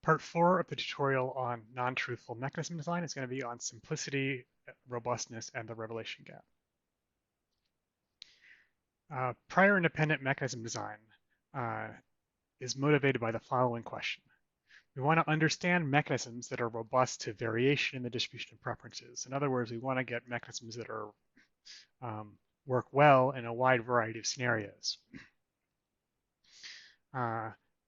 Part 4 of the tutorial on non-truthful mechanism design is going to be on simplicity, robustness, and the revelation gap. Prior independent mechanism design is motivated by the following question. We want to understand mechanisms that are robust to variation in the distribution of preferences. In other words, we want to get mechanisms that are work well in a wide variety of scenarios.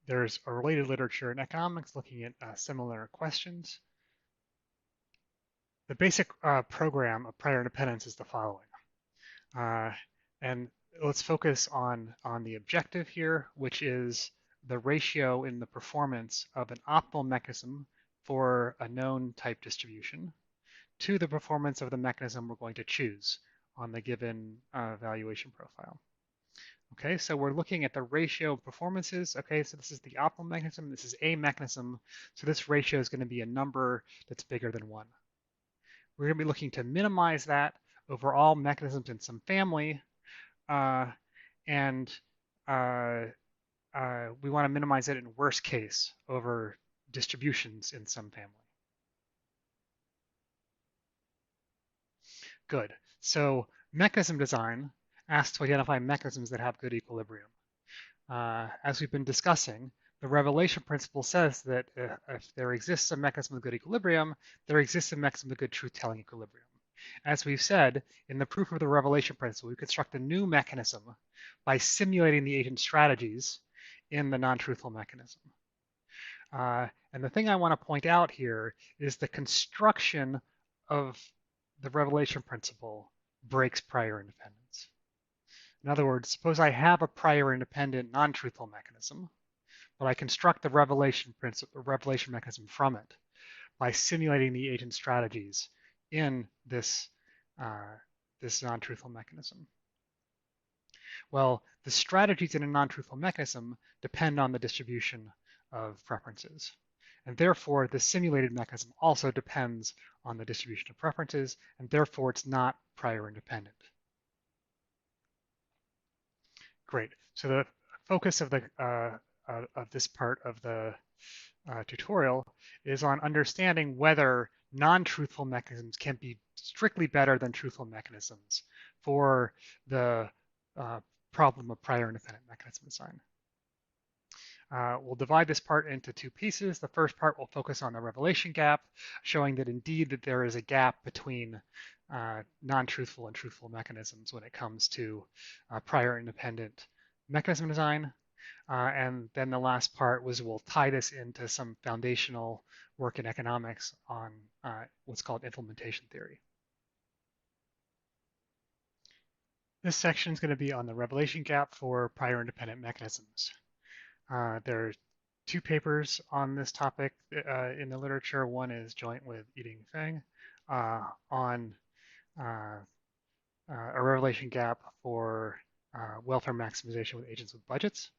There's a related literature in economics looking at similar questions. The basic program of prior independence is the following. And let's focus on the objective here, which is the ratio in the performance of an optimal mechanism for a known type distribution to the performance of the mechanism we're going to choose on the given valuation profile. Okay, so we're looking at the ratio of performances. Okay, so this is the optimal mechanism. This is a mechanism. So this ratio is going to be a number that's bigger than 1. We're going to be looking to minimize that over all mechanisms in some family. And we want to minimize it in worst case over distributions in some family. Good. So mechanism design asks to identify mechanisms that have good equilibrium. As we've been discussing, the revelation principle says that if there exists a mechanism of good equilibrium, there exists a mechanism of good truth-telling equilibrium. As we've said, in the proof of the revelation principle, we construct a new mechanism by simulating the agent strategies in the non-truthful mechanism. And the thing I want to point out here is the construction of the revelation principle breaks prior independence. In other words, suppose I have a prior independent non-truthful mechanism, but I construct the revelation mechanism from it by simulating the agent strategies in this non-truthful mechanism. Well, the strategies in a non-truthful mechanism depend on the distribution of preferences. And therefore, the simulated mechanism also depends on the distribution of preferences, and therefore it's not prior independent. Great. So the focus of this part of the tutorial is on understanding whether non-truthful mechanisms can be strictly better than truthful mechanisms for the problem of prior independent mechanism design. We'll divide this part into 2 pieces. The first part will focus on the revelation gap, showing that indeed that there is a gap between non-truthful and truthful mechanisms when it comes to prior independent mechanism design. And then the last part was we'll tie this into some foundational work in economics on what's called implementation theory. This section is going to be on the revelation gap for prior independent mechanisms. There are 2 papers on this topic in the literature. One is joint with Yiding Feng on a revelation gap for welfare maximization with agents with budgets.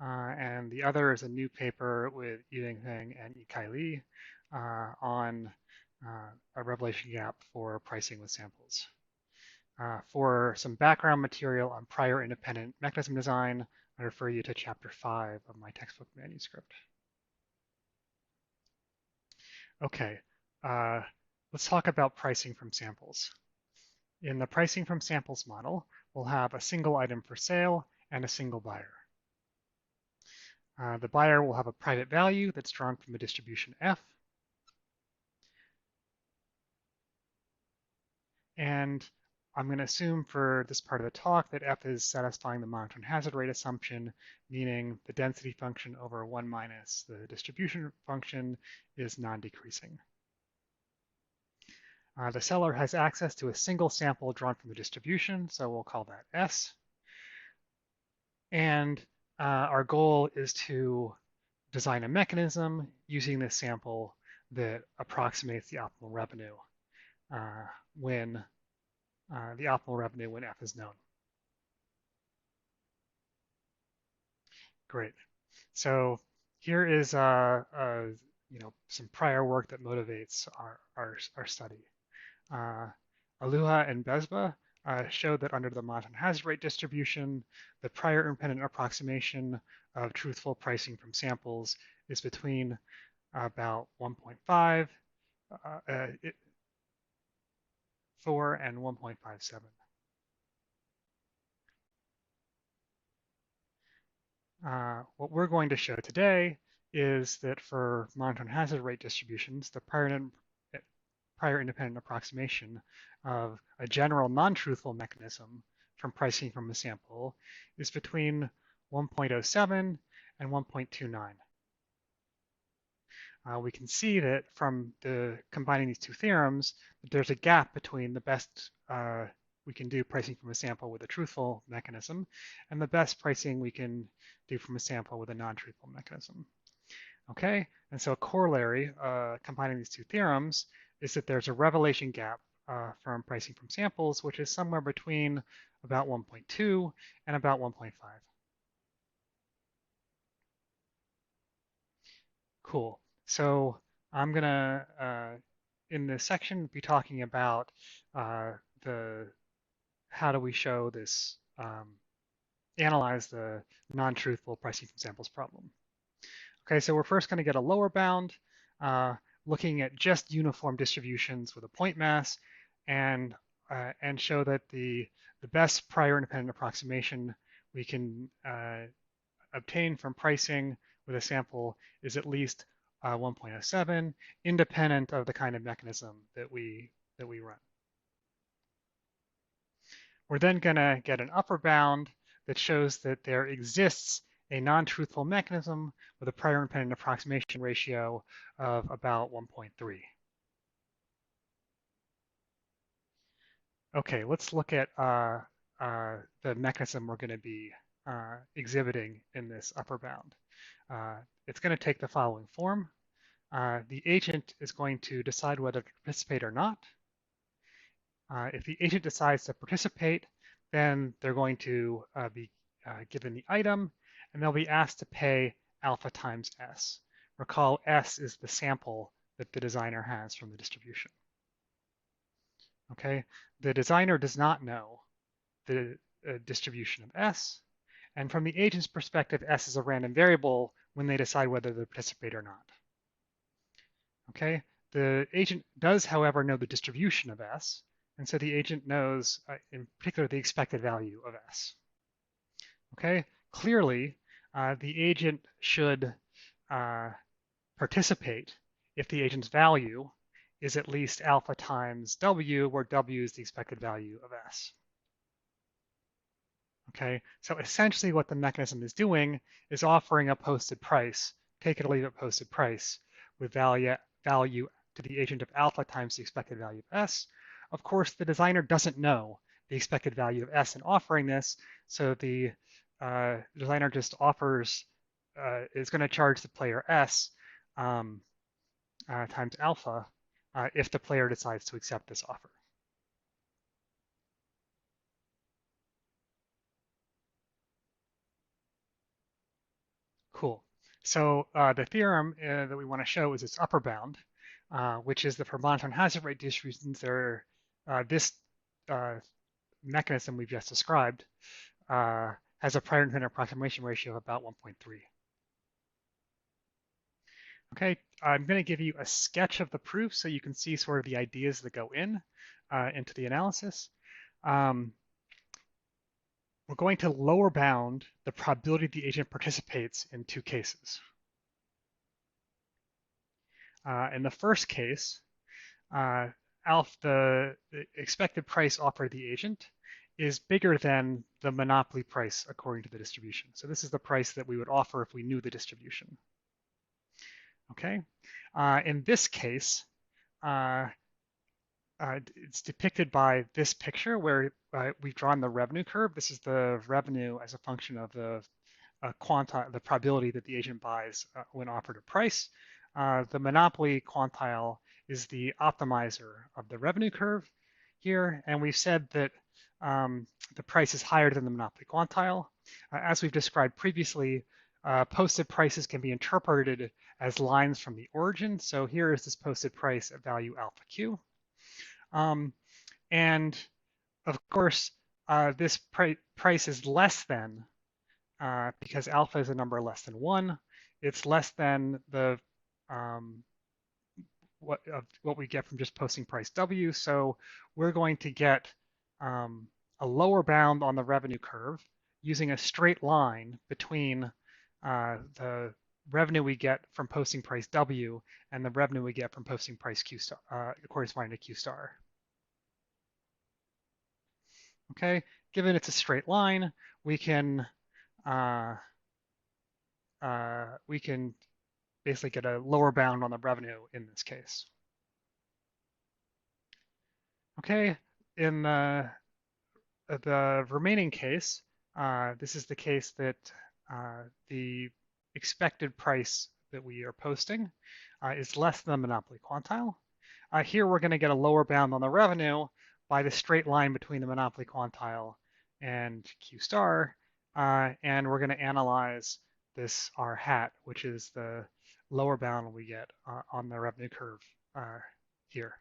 And the other is a new paper with Yiding Feng and Yikai Li on a revelation gap for pricing with samples. For some background material on prior independent mechanism design, I refer you to chapter 5 of my textbook manuscript. Okay, let's talk about pricing from samples. In the pricing from samples model, we'll have a single item for sale and a single buyer. The buyer will have a private value that's drawn from a distribution F. And I'm going to assume for this part of the talk that F is satisfying the monotone hazard rate assumption, meaning the density function over 1 minus the distribution function is non-decreasing. The seller has access to a single sample drawn from the distribution, so we'll call that S. And our goal is to design a mechanism using this sample that approximates the optimal revenue when F is known. Great. So here is some prior work that motivates our study. Aluha and Besba showed that under the monotone hazard rate distribution, the prior independent approximation of truthful pricing from samples is between about 1.5, 4, and 1.57. What we're going to show today is that for monotone hazard rate distributions, the prior independent approximation of a general non-truthful mechanism from pricing from a sample is between 1.07 and 1.29. We can see that from combining these two theorems, that there's a gap between the best we can do pricing from a sample with a truthful mechanism and the best pricing we can do from a sample with a non-truthful mechanism. Okay, and so a corollary combining these two theorems is that there's a revelation gap from pricing from samples, which is somewhere between about 1.2 and about 1.5. Cool. So I'm gonna, in this section, be talking about how do we show this, analyze the non-truthful pricing from samples problem. Okay, so we're first going to get a lower bound, looking at just uniform distributions with a point mass, and show that the best prior independent approximation we can obtain from pricing with a sample is at least 1.07, independent of the kind of mechanism that we run. We're then going to get an upper bound that shows that there exists a non-truthful mechanism with a prior independent approximation ratio of about 1.3. Okay, let's look at the mechanism we're going to be exhibiting in this upper bound. It's going to take the following form. The agent is going to decide whether to participate or not. If the agent decides to participate, then they're going to be given the item, and they'll be asked to pay alpha times S. Recall, S is the sample that the designer has from the distribution. Okay, the designer does not know the distribution of S, and from the agent's perspective, S is a random variable when they decide whether to participate or not. Okay, the agent does, however, know the distribution of S, and so the agent knows, in particular, the expected value of S. Okay, clearly, the agent should participate if the agent's value is at least alpha times W, where W is the expected value of S. Okay, so essentially what the mechanism is doing is offering a posted price, take it or leave it posted price, with value to the agent of alpha times the expected value of S. Of course, the designer doesn't know the expected value of S in offering this, so the designer just offers, is going to charge the player S times alpha if the player decides to accept this offer. Cool. So the theorem that we want to show is its upper bound, which is the for monotone hazard rate distributions that are this mechanism we've just described has a prior independent approximation ratio of about 1.3. Okay, I'm going to give you a sketch of the proof so you can see sort of the ideas that go into the analysis. We're going to lower bound the probability the agent participates in two cases. In the first case, the expected price offered the agent is bigger than the monopoly price according to the distribution. So this is the price that we would offer if we knew the distribution. Okay, in this case, it's depicted by this picture where we've drawn the revenue curve. This is the revenue as a function of the probability that the agent buys when offered a price. The monopoly quantile is the optimizer of the revenue curve here, and we've said that the price is higher than the monopoly quantile. As we've described previously, posted prices can be interpreted as lines from the origin. So here is this posted price at value alpha q. And of course, this price is less than, because alpha is a number less than 1, it's less than the what we get from just posting price W. So we're going to get a lower bound on the revenue curve using a straight line between the revenue we get from posting price W and the revenue we get from posting price Q star, corresponding to Q star. Okay, given it's a straight line, we can basically get a lower bound on the revenue in this case. Okay, in the remaining case, this is the case that the expected price that we are posting is less than the monopoly quantile. Here we're going to get a lower bound on the revenue by the straight line between the monopoly quantile and Q star, and we're going to analyze this R hat, which is the lower bound we get on the revenue curve here.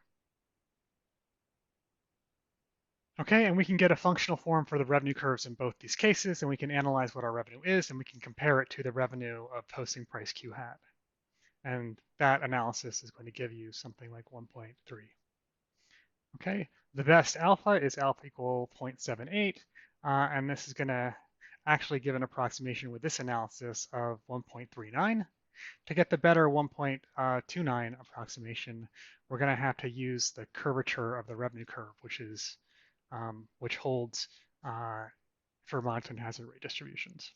Okay, and we can get a functional form for the revenue curves in both these cases, and we can analyze what our revenue is, and we can compare it to the revenue of posting price Q hat. And that analysis is going to give you something like 1.3. Okay, the best alpha is alpha equal 0.78, and this is going to actually give an approximation with this analysis of 1.39. To get the better 1.29 approximation, we're going to have to use the curvature of the revenue curve, which holds for monotone hazard rate distributions.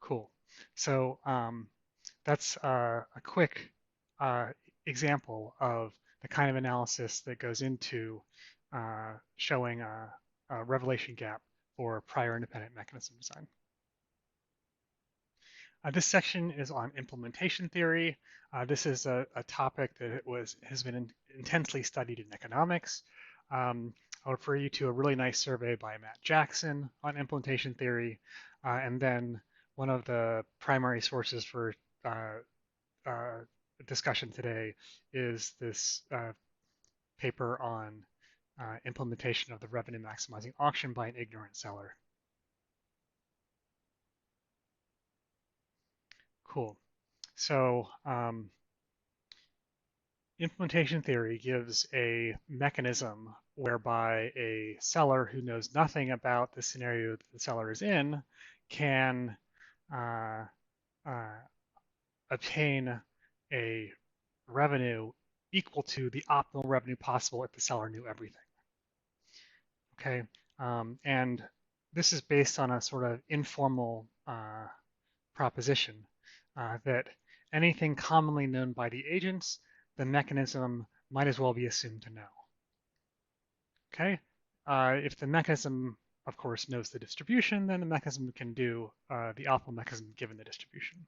Cool. So that's a quick example of the kind of analysis that goes into showing a revelation gap for prior independent mechanism design. This section is on implementation theory. This is a topic that has been intensely studied in economics. I'll refer you to a really nice survey by Matt Jackson on implementation theory, and then one of the primary sources for discussion today is this paper on implementation of the revenue maximizing auction by an ignorant seller. Cool. So implementation theory gives a mechanism whereby a seller who knows nothing about the scenario that the seller is in can obtain a revenue equal to the optimal revenue possible if the seller knew everything. Okay, and this is based on a sort of informal proposition that anything commonly known by the agents, the mechanism might as well be assumed to know. Okay, if the mechanism, of course, knows the distribution, then the mechanism can do the optimal mechanism given the distribution.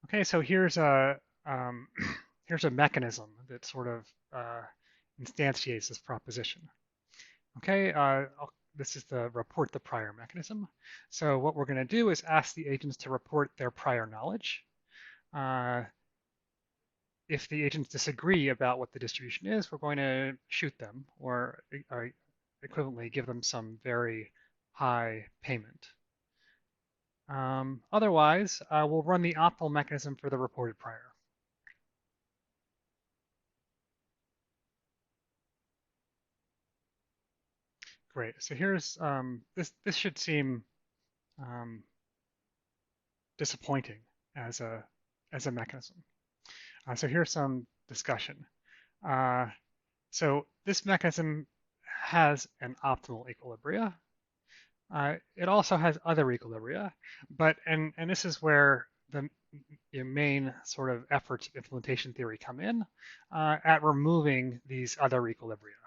Okay, so here's a here's a mechanism that sort of instantiates this proposition. Okay, this is the report the prior mechanism. So what we're going to do is ask the agents to report their prior knowledge. If the agents disagree about what the distribution is, we're going to shoot them or equivalently give them some very high payment. Otherwise, we'll run the optimal mechanism for the reported prior. Great. So here's this should seem disappointing as a mechanism. So here's some discussion. So this mechanism has an optimal equilibria. It also has other equilibria, but and this is where the main sort of efforts of implementation theory come in at removing these other equilibria.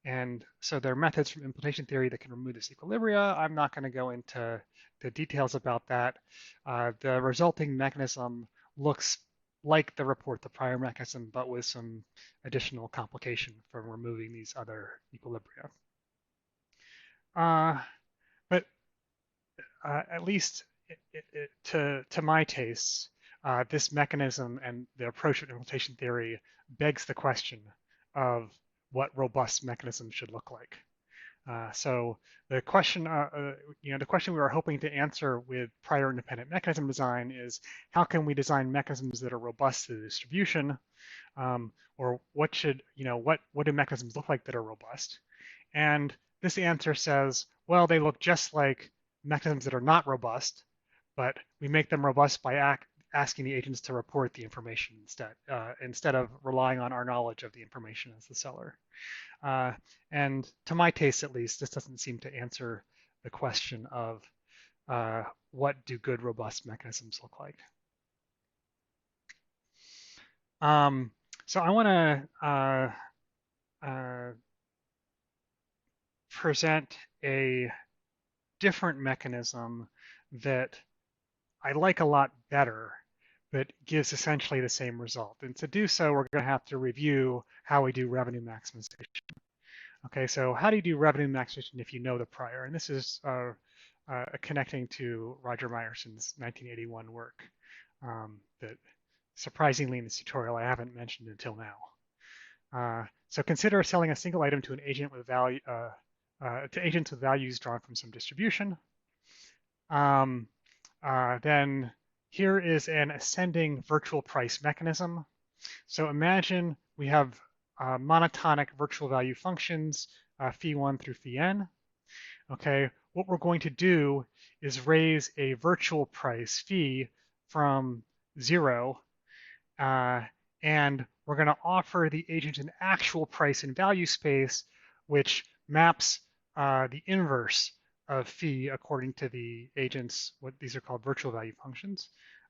And so there are methods from implementation theory that can remove this equilibria. I'm not going to go into the details about that. The resulting mechanism looks like the report the prior mechanism, but with some additional complication from removing these other equilibria. But at least to my tastes, this mechanism and the approach of implementation theory begs the question of what robust mechanisms should look like. So the question, the question we were hoping to answer with prior independent mechanism design is how can we design mechanisms that are robust to the distribution, or what do mechanisms look like that are robust? And this answer says, well, they look just like mechanisms that are not robust, but we make them robust by asking the agents to report the information instead of relying on our knowledge of the information as the seller. And to my taste, at least, this doesn't seem to answer the question of what do good, robust mechanisms look like. So I want to present a different mechanism that I like a lot better, but gives essentially the same result. And to do so, we're going to have to review how we do revenue maximization. Okay, so how do you do revenue maximization if you know the prior? And this is connecting to Roger Myerson's 1981 work that surprisingly in this tutorial I haven't mentioned until now. So consider selling a single item to an agent with value to agents with values drawn from some distribution. Then here is an ascending virtual price mechanism. So imagine we have monotonic virtual value functions, phi1 through phi n. Okay, what we're going to do is raise a virtual price phi from 0, and we're going to offer the agent an actual price in value space, which maps the inverse of phi according to the agent's, what these are called virtual value functions,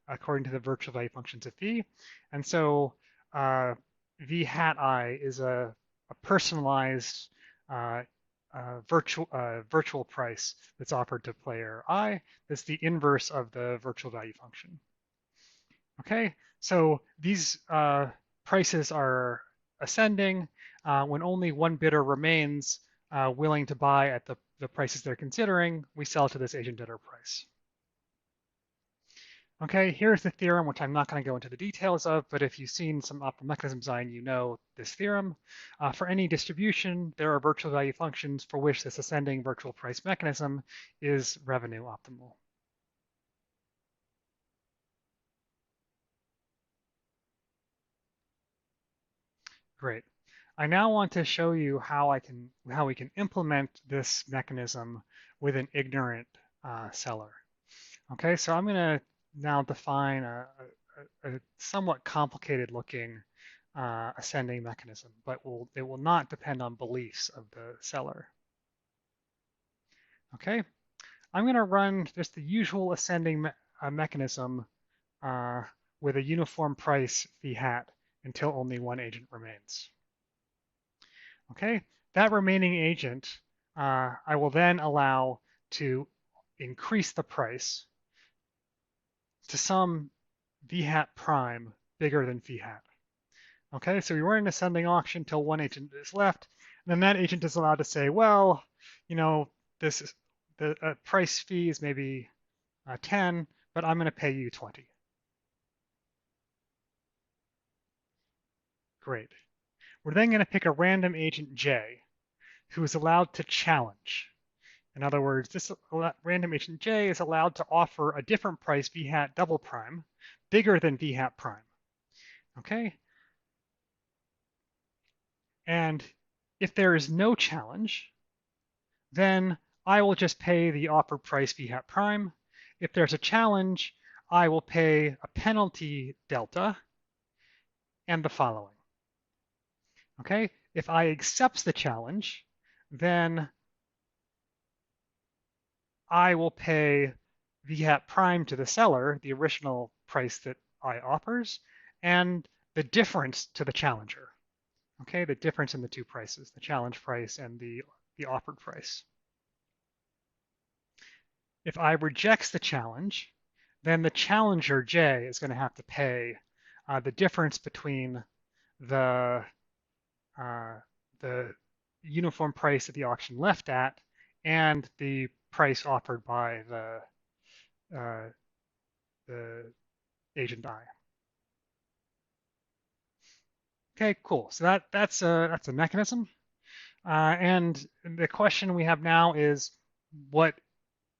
according to the virtual value functions of phi. And so v hat I is a personalized virtual price that's offered to player I. That's the inverse of the virtual value function. Okay, so these prices are ascending. When only one bidder remains willing to buy at the prices they're considering, we sell to this agent bidder price. Okay, here's the theorem, which I'm not going to go into the details of, but if you've seen some optimal mechanism design, you know this theorem. For any distribution, there are virtual value functions for which this ascending virtual price mechanism is revenue optimal. Great. I now want to show you how we can implement this mechanism with an ignorant seller. Okay, so I'm going to now define a somewhat complicated looking ascending mechanism, but it will not depend on beliefs of the seller. Okay, I'm going to run just the usual ascending mechanism with a uniform price phi hat until only one agent remains. Okay, that remaining agent I will then allow to increase the price to some v hat prime bigger than phi hat. Okay, so we run an ascending auction till one agent is left, and then that agent is allowed to say, well, this is the price phi is maybe 10, but I'm going to pay you 20. Great. We're then going to pick a random agent j, who is allowed to challenge. In other words, this random agent j is allowed to offer a different price v hat double prime, bigger than v hat prime. Okay? And if there is no challenge, then I will just pay the offered price v hat prime. If there's a challenge, I will pay a penalty delta and the following. Okay? If I accept the challenge, then I will pay v hat prime to the seller, the original price that I offers, and the difference to the challenger. Okay, the difference in the two prices, the challenge price and the offered price. If I reject the challenge, then the challenger J is going to have to pay the difference between the uniform price that the auction left at and the price offered by the agent I. Okay, cool. So that's a mechanism. And the question we have now is, what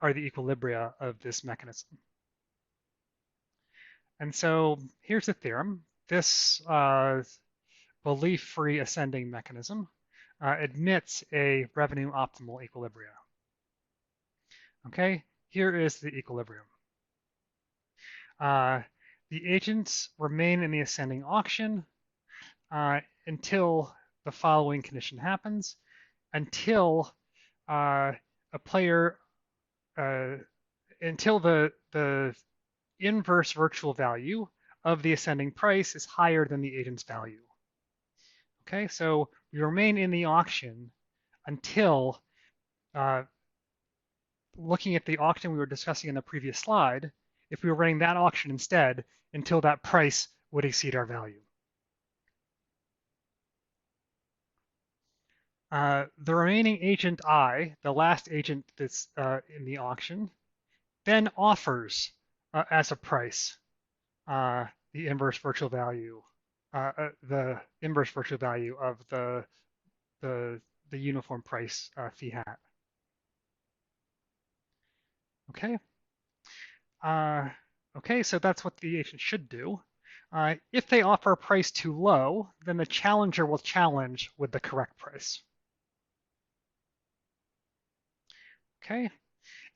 are the equilibria of this mechanism? And so here's the theorem. This belief-free ascending mechanism admits a revenue optimal equilibria. Okay, here is the equilibrium. The agents remain in the ascending auction until the following condition happens, until a player, until the inverse virtual value of the ascending price is higher than the agent's value. Okay, so we remain in the auction until, looking at the auction we were discussing in the previous slide, if we were running that auction instead, until that price would exceed our value. The remaining agent I, the last agent that's in the auction, then offers as a price the inverse virtual value, the inverse virtual value of the uniform price phi hat. Okay. Okay, so that's what the agent should do. If they offer a price too low, then the challenger will challenge with the correct price. Okay,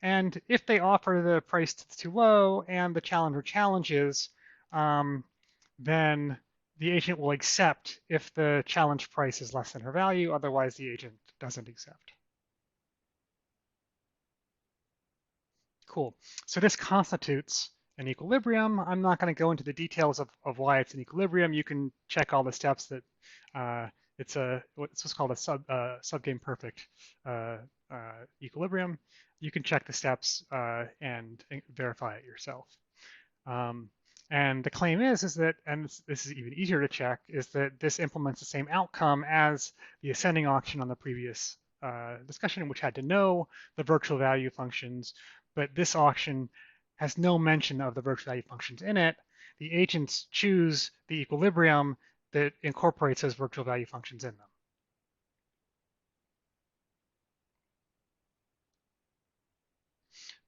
and if they offer the price too low and the challenger challenges, then the agent will accept if the challenge price is less than her value, otherwise the agent doesn't accept. Cool. So this constitutes an equilibrium. I'm not going to go into the details of why it's an equilibrium. You can check all the steps that it's what's called a subgame perfect equilibrium. You can check the steps and verify it yourself. And the claim is that, and this is even easier to check, is that this implements the same outcome as the ascending auction on the previous discussion, which had to know the virtual value functions, but this auction has no mention of the virtual value functions in it. The agents choose the equilibrium that incorporates those virtual value functions in them.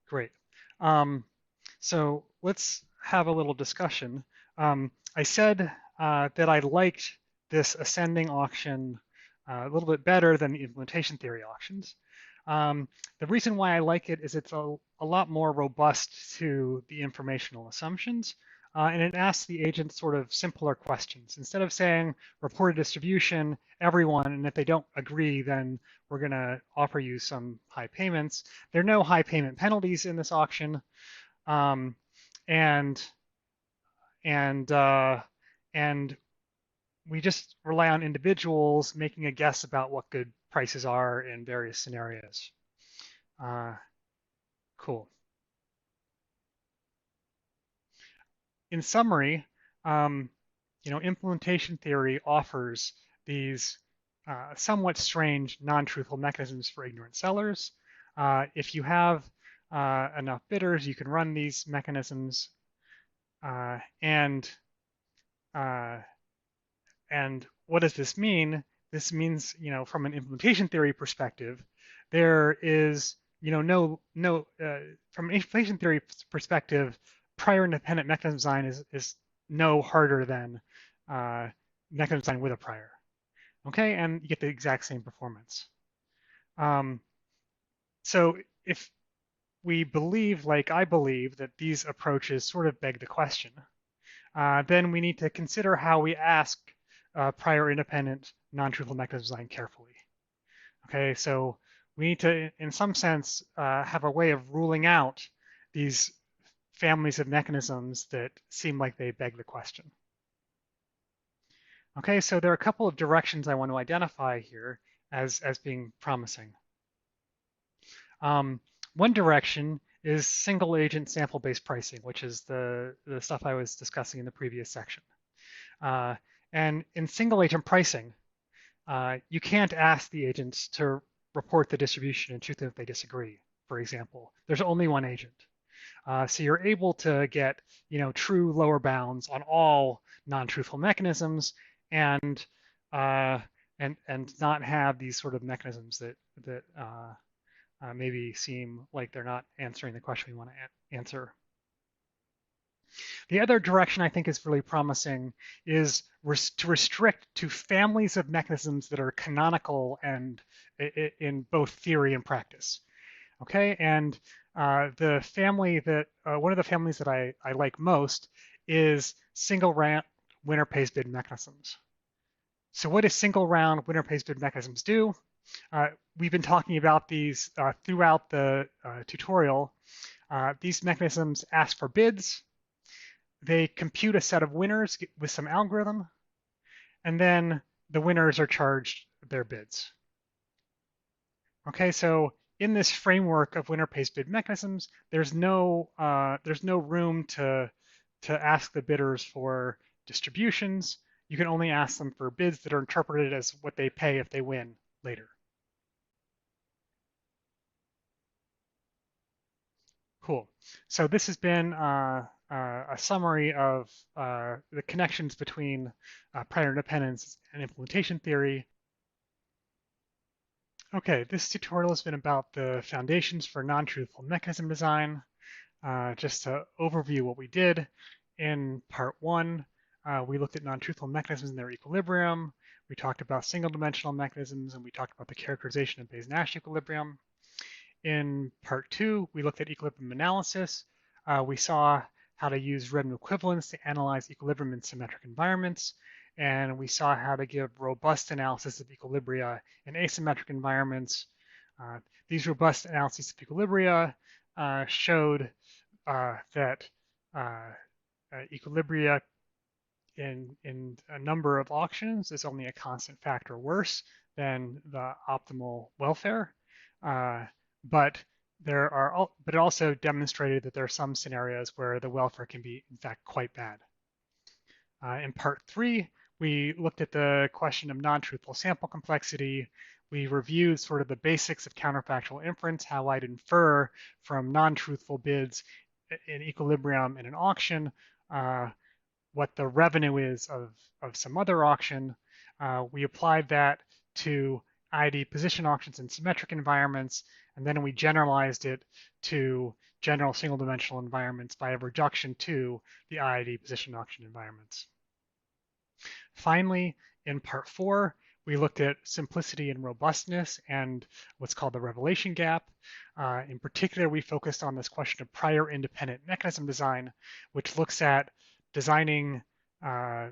Great. So let's have a little discussion. I said that I liked this ascending auction a little bit better than the implementation theory auctions. The reason why I like it is it's a lot more robust to the informational assumptions, and it asks the agent sort of simpler questions. Instead of saying report a distribution, everyone, and if they don't agree, then we're going to offer you some high payments. There are no high payment penalties in this auction, and we just rely on individuals making a guess about what good prices are in various scenarios. Cool. In summary, implementation theory offers these somewhat strange non-truthful mechanisms for ignorant sellers. If you have enough bidders, you can run these mechanisms, and what does this mean? This means, from an implementation theory perspective, there is, from an implementation theory perspective, prior independent mechanism design is no harder than mechanism design with a prior. Okay, and you get the exact same performance. So if we believe, like I believe, that these approaches sort of beg the question, then we need to consider how we ask prior independent non-truthful mechanism design carefully. Okay, so we need to, in some sense, have a way of ruling out these families of mechanisms that seem like they beg the question. Okay, so there are a couple of directions I want to identify here as being promising. One direction is single agent sample-based pricing, which is the stuff I was discussing in the previous section. And in single agent pricing, you can't ask the agents to report the distribution and choose them if they disagree, for example. There's only one agent. So you're able to get, true lower bounds on all non-truthful mechanisms, and and not have these sort of mechanisms that maybe seem like they're not answering the question we want to answer. The other direction I think is really promising is to restrict to families of mechanisms that are canonical and in both theory and practice. Okay, and the family that one of the families that I like most is single round winner pays bid mechanisms. So what do single round winner pays bid mechanisms do? We've been talking about these throughout the tutorial. These mechanisms ask for bids. They compute a set of winners with some algorithm, and then the winners are charged their bids. Okay, so in this framework of winner pays bid mechanisms, there's no room to ask the bidders for distributions. You can only ask them for bids that are interpreted as what they pay if they win later. Cool. So this has been a summary of the connections between prior independence and implementation theory. Okay, this tutorial has been about the foundations for non-truthful mechanism design. Just to overview what we did in part one, we looked at non-truthful mechanisms and their equilibrium. We talked about single-dimensional mechanisms, and we talked about the characterization of Bayes-Nash equilibrium. In part two, we looked at equilibrium analysis. We saw how to use random equivalence to analyze equilibrium in symmetric environments. And we saw how to give robust analysis of equilibria in asymmetric environments. These robust analyses of equilibria showed that equilibria in a number of auctions is only a constant factor worse than the optimal welfare. But it also demonstrated that there are some scenarios where the welfare can be, in fact, quite bad. In part three, we looked at the question of non-truthful sample complexity. We reviewed sort of the basics of counterfactual inference, how I'd infer from non-truthful bids in equilibrium in an auction, what the revenue is of some other auction. We applied that to ID position auctions in symmetric environments, and then we generalized it to general single-dimensional environments by a reduction to the ID position auction environments. Finally, in part four, we looked at simplicity and robustness and what's called the revelation gap. In particular, we focused on this question of prior independent mechanism design, which looks at designing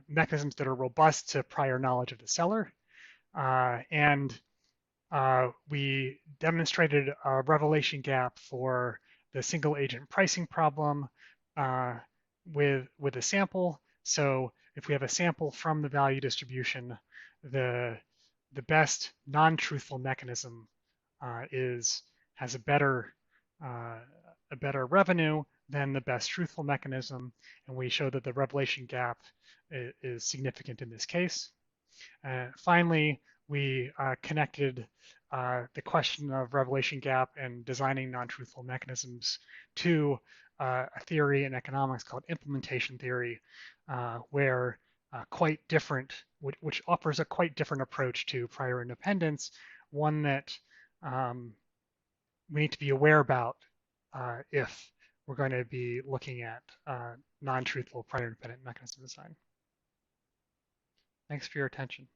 mechanisms that are robust to prior knowledge of the seller. We demonstrated a revelation gap for the single agent pricing problem with a sample. So if we have a sample from the value distribution, the best non-truthful mechanism has a better revenue than the best truthful mechanism, and we show that the revelation gap is significant in this case. Finally, we connected the question of revelation gap and designing non-truthful mechanisms to a theory in economics called implementation theory, where quite different, which offers a quite different approach to prior independence, one that we need to be aware about if we're going to be looking at non-truthful prior independent mechanism design. Thanks for your attention.